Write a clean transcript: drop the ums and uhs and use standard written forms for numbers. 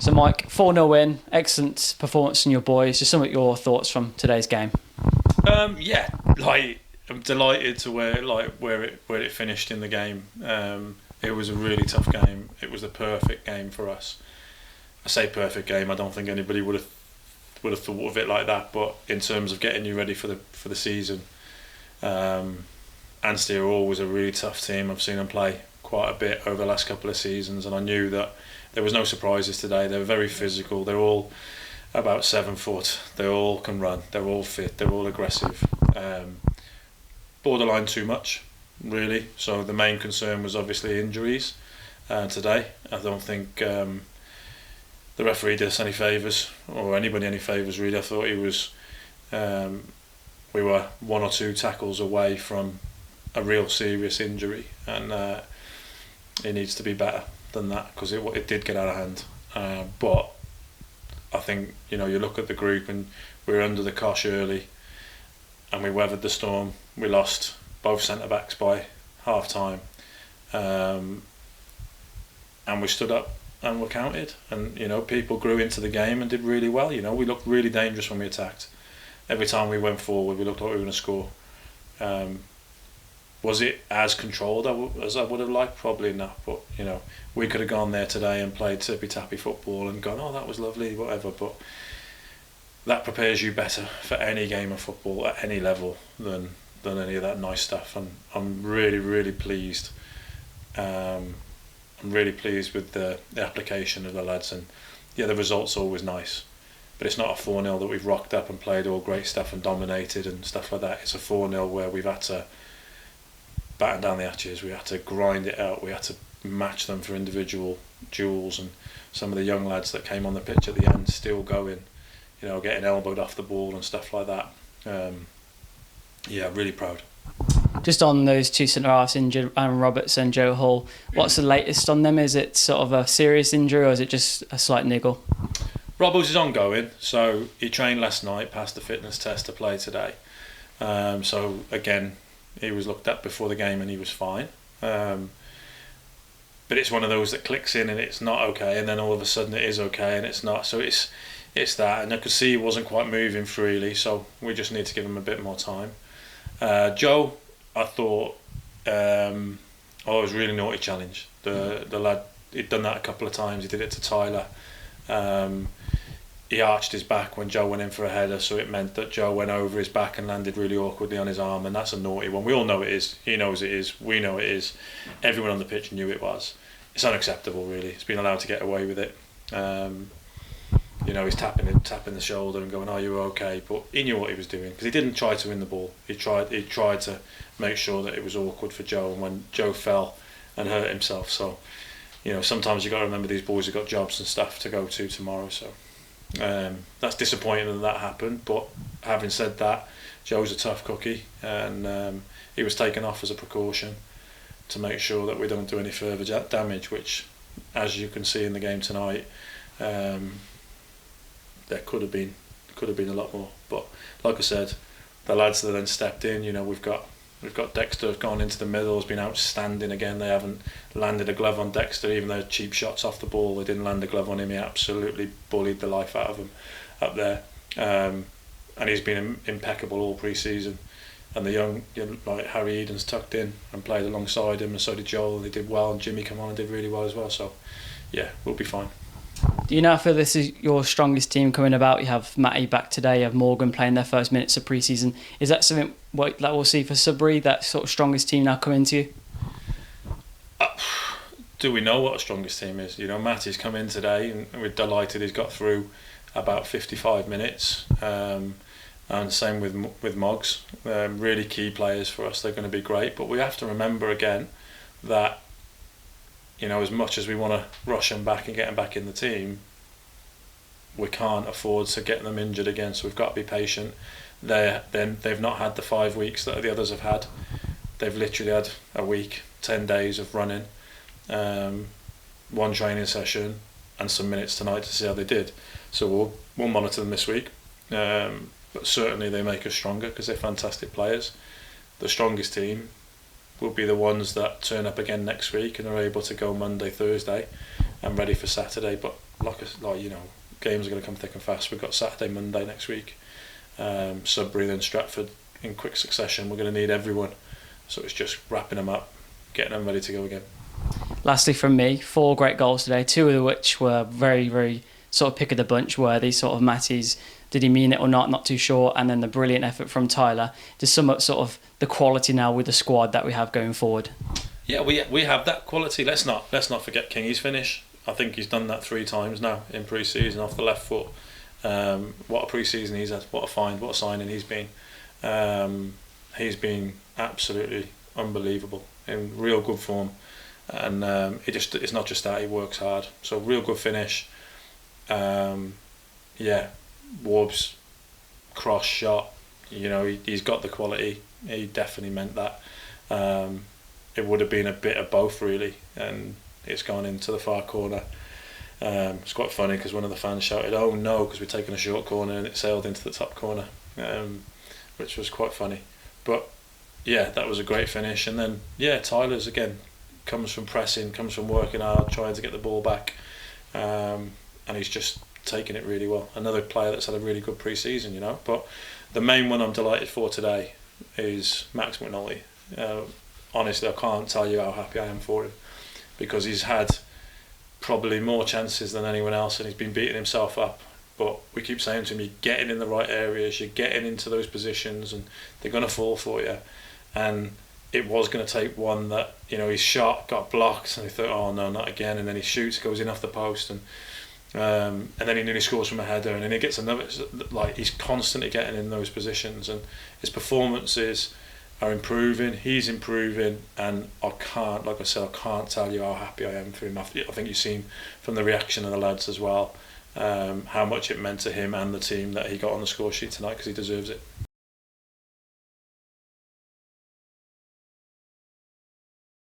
So Mike, 4-0 win, excellent performance from your boys. Just some of your thoughts from today's game. Yeah, like I'm delighted to where it finished in the game. It was a really tough game. It was the perfect game for us. I say perfect game. I don't think anybody would have thought of it like that. But in terms of getting you ready for the season, Anstey are always a really tough team. I've seen them play quite a bit over the last couple of seasons, and I knew that there was no surprises today. They're very physical. They're all about 7 foot. They all can run. They're all fit. They're all aggressive. Borderline too much, really. So the main concern was obviously injuries. Today, I don't think the referee did us any favours, or anybody any favours really. I thought he was. We were 1 or 2 tackles away from a real serious injury, and it needs to be better than that because it did get out of hand. But I think you look at the group and we were under the cosh early, and we weathered the storm. We lost both centre backs by half time, and we stood up and were counted. And people grew into the game and did really well. We looked really dangerous when we attacked. Every time we went forward, we looked like we were going to score. Was it as controlled as I would have liked? Probably not. But we could have gone there today and played tippy-tappy football and gone, oh, that was lovely, whatever. But that prepares you better for any game of football at any level than any of that nice stuff. And I'm really, really pleased. I'm really pleased with the application of the lads. And yeah, the result's always nice. But it's not a 4-0 that we've rocked up and played all great stuff and dominated and stuff like that. It's a 4-0 where we've had to batten down the hatches. We had to grind it out. We had to match them for individual duels, and some of the young lads that came on the pitch at the end still going, getting elbowed off the ball and stuff like that. Yeah, really proud. Just on those 2 centre-halves injured, Aaron Roberts and Joe Hall, what's the latest on them? Is it sort of a serious injury or is it just a slight niggle? Roberts is ongoing, so he trained last night, passed the fitness test to play today. So again, he was looked at before the game and he was fine. But it's one of those that clicks in and it's not okay, and then all of a sudden it is okay and it's not. So it's that, and I could see he wasn't quite moving freely, so we just need to give him a bit more time. Joe, I thought, it was a really naughty challenge. The lad, he'd done that a couple of times. He did it to Tyler. He arched his back when Joe went in for a header, so it meant that Joe went over his back and landed really awkwardly on his arm, and that's a naughty one. We all know it is. He knows it is. We know it is. Everyone on the pitch knew it was. It's unacceptable, really. He's been allowed to get away with it. He's tapping the shoulder and going, "Are you okay?" But he knew what he was doing because he didn't try to win the ball. He tried to make sure that it was awkward for Joe, and when Joe fell and hurt himself. So, sometimes you got to remember these boys have got jobs and stuff to go to tomorrow. So. That's disappointing that happened, but having said that, Joe's a tough cookie, and he was taken off as a precaution to make sure that we don't do any further damage, which, as you can see in the game tonight, there could have been a lot more. But like I said, the lads that then stepped in, we've got Dexter has gone into the middle, has been outstanding again. They haven't landed a glove on Dexter, even though cheap shots off the ball. They didn't land a glove on him. He absolutely bullied the life out of him up there. And he's been impeccable all pre-season. And the young, like Harry Eden's tucked in and played alongside him, and so did Joel. They did well, and Jimmy come on and did really well as well. So, yeah, we'll be fine. Do you now feel this is your strongest team coming about? You have Matty back today, you have Morgan playing their first minutes of pre-season. Is that something that we'll see for Sudbury, that sort of strongest team now coming to you? Do we know what a strongest team is? Matty's come in today and we're delighted he's got through about 55 minutes. And same with Moggs. Really key players for us. They're going to be great. But we have to remember again that as much as we want to rush them back and get them back in the team, we can't afford to get them injured again. So we've got to be patient. They've not had the 5 weeks that the others have had. They've literally had a week, 10 days of running, one training session, and some minutes tonight to see how they did. So we'll monitor them this week. But certainly they make us stronger because they're fantastic players. The strongest team will be the ones that turn up again next week and are able to go Monday, Thursday and ready for Saturday. But like you know, games are going to come thick and fast. We've got Saturday, Monday next week, Sudbury, then Stratford in quick succession. We're going to need everyone, so it's just wrapping them up, getting them ready to go again. Lastly from me, 4 great goals today, 2 of which were very, very sort of pick of the bunch worthy, sort of Matty's, did he mean it or not too sure, and then the brilliant effort from Tyler to sum up sort of the quality now with the squad that we have going forward. Yeah, we have that quality. Let's not forget Kingy's finish. I think he's done that 3 times now in pre-season off the left foot. What a pre-season he's had, what a find, what a signing he's been. He's been absolutely unbelievable, in real good form. And it's not just that, he works hard. So real good finish. Warb's cross shot, you know, he's got the quality. He definitely meant that. It would have been a bit of both really, and it's gone into the far corner. It's quite funny because one of the fans shouted, "Oh no," because we're taking a short corner, and it sailed into the top corner, which was quite funny. But yeah, that was a great finish. And then Tyler's again comes from pressing, comes from working hard, trying to get the ball back, and he's just taking it really well. Another player that's had a really good pre-season, you know. But the main one I'm delighted for today is Max McNulty. Honestly, I can't tell you how happy I am for him, because he's had probably more chances than anyone else, and he's been beating himself up. But we keep saying to him, you're getting in the right areas, you're getting into those positions, and they're going to fall for you. And it was going to take one that, you know, his shot got blocked, and he thought, oh no, not again. And then he shoots, goes in off the post, and then he nearly scores from a header, and then he gets another. Like, he's constantly getting in those positions, and his performances are improving. He's improving, and I can't tell you how happy I am for him. I think you've seen from the reaction of the lads as well, how much it meant to him and the team that he got on the score sheet tonight, because he deserves it.